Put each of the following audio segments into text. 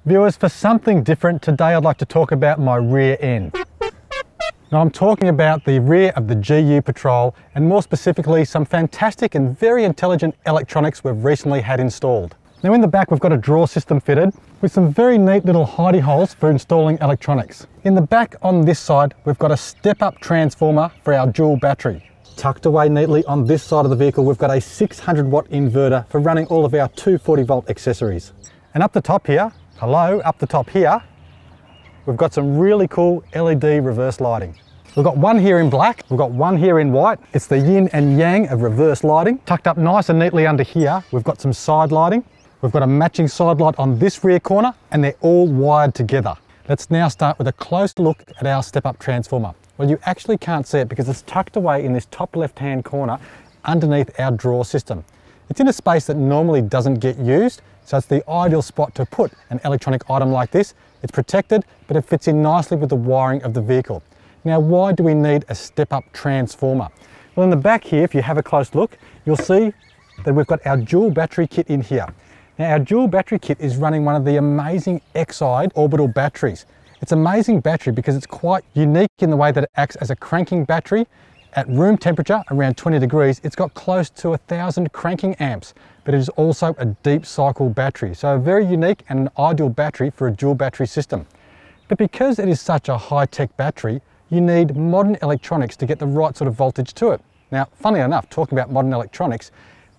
Viewers, for something different, today I'd like to talk about my rear end. Now I'm talking about the rear of the GU Patrol, and more specifically some fantastic and very intelligent electronics we've recently had installed. Now in the back we've got a drawer system fitted with some very neat little hidey holes for installing electronics. In the back on this side we've got a step-up transformer for our dual battery. Tucked away neatly on this side of the vehicle we've got a 600 watt inverter for running all of our 240 volt accessories. And up the top here, up the top here, we've got some really cool LED reverse lighting. We've got one here in black, we've got one here in white. It's the yin and yang of reverse lighting. Tucked up nice and neatly under here, we've got some side lighting. We've got a matching side light on this rear corner, and they're all wired together. Let's now start with a close look at our step-up transformer. Well, you actually can't see it because it's tucked away in this top left-hand corner underneath our drawer system. It's in a space that normally doesn't get used, so it's the ideal spot to put an electronic item like this. It's protected, but it fits in nicely with the wiring of the vehicle. Now, why do we need a step-up transformer? Well, in the back here, if you have a close look, you'll see that we've got our dual battery kit in here. Now, our dual battery kit is running one of the amazing Xide orbital batteries. It's an amazing battery because it's quite unique in the way that it acts as a cranking battery. At room temperature, around 20 degrees, it's got close to 1,000 cranking amps, but it is also a deep cycle battery. So a very unique and an ideal battery for a dual battery system. But because it is such a high-tech battery, you need modern electronics to get the right sort of voltage to it. Now, funnily enough, talking about modern electronics,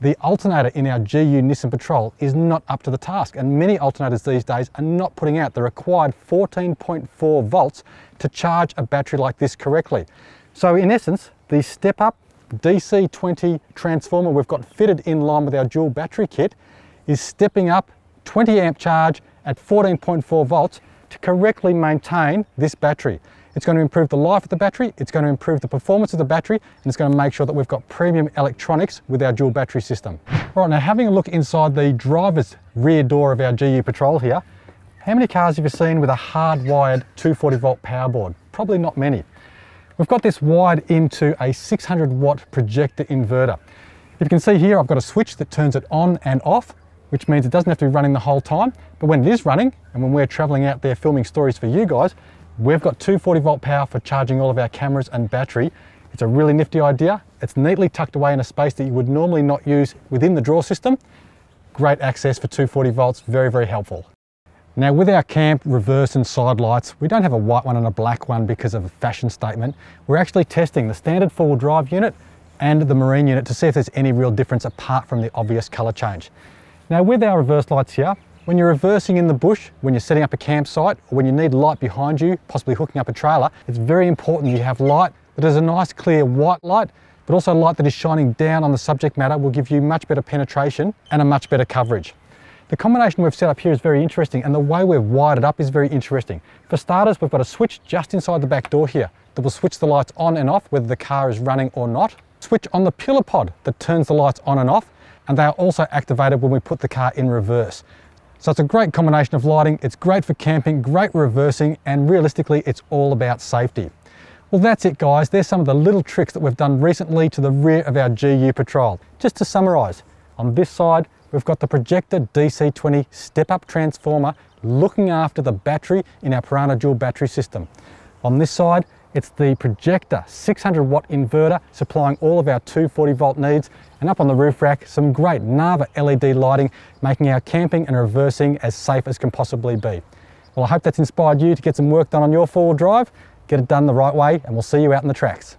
the alternator in our GU Nissan Patrol is not up to the task, and many alternators these days are not putting out the required 14.4 volts to charge a battery like this correctly. So in essence, the step-up DC20 transformer we've got fitted in line with our dual battery kit is stepping up 20 amp charge at 14.4 volts to correctly maintain this battery. It's going to improve the life of the battery, it's going to improve the performance of the battery, and it's going to make sure that we've got premium electronics with our dual battery system. Right, now having a look inside the driver's rear door of our GU Patrol here, how many cars have you seen with a hardwired 240 volt power board? Probably not many. We've got this wired into a 600 watt PROJECTA inverter. If you can see here, I've got a switch that turns it on and off, which means it doesn't have to be running the whole time, but when it is running, and when we're traveling out there filming stories for you guys, we've got 240 volt power for charging all of our cameras and battery. It's a really nifty idea. It's neatly tucked away in a space that you would normally not use within the drawer system. Great access for 240 volts, very, very helpful. Now with our camp reverse and side lights, we don't have a white one and a black one because of a fashion statement. We're actually testing the standard four-wheel drive unit and the marine unit to see if there's any real difference apart from the obvious color change. Now with our reverse lights here, when you're reversing in the bush, when you're setting up a campsite, or when you need light behind you, possibly hooking up a trailer, it's very important you have light that is a nice clear white light, but also light that is shining down on the subject matter will give you much better penetration and a much better coverage. The combination we've set up here is very interesting, and the way we've wired it up is very interesting. For starters, we've got a switch just inside the back door here that will switch the lights on and off whether the car is running or not. Switch on the pillar pod that turns the lights on and off, and they are also activated when we put the car in reverse. So it's a great combination of lighting, it's great for camping, great reversing, and realistically it's all about safety. Well, that's it guys, there's some of the little tricks that we've done recently to the rear of our GU Patrol. Just to summarise, on this side we've got the PROJECTA DC20 step-up transformer looking after the battery in our Piranha dual battery system. On this side, it's the PROJECTA 600 watt inverter supplying all of our 240 volt needs, and up on the roof rack, some great Nava LED lighting, making our camping and reversing as safe as can possibly be. Well, I hope that's inspired you to get some work done on your four-wheel drive, get it done the right way, and we'll see you out in the tracks.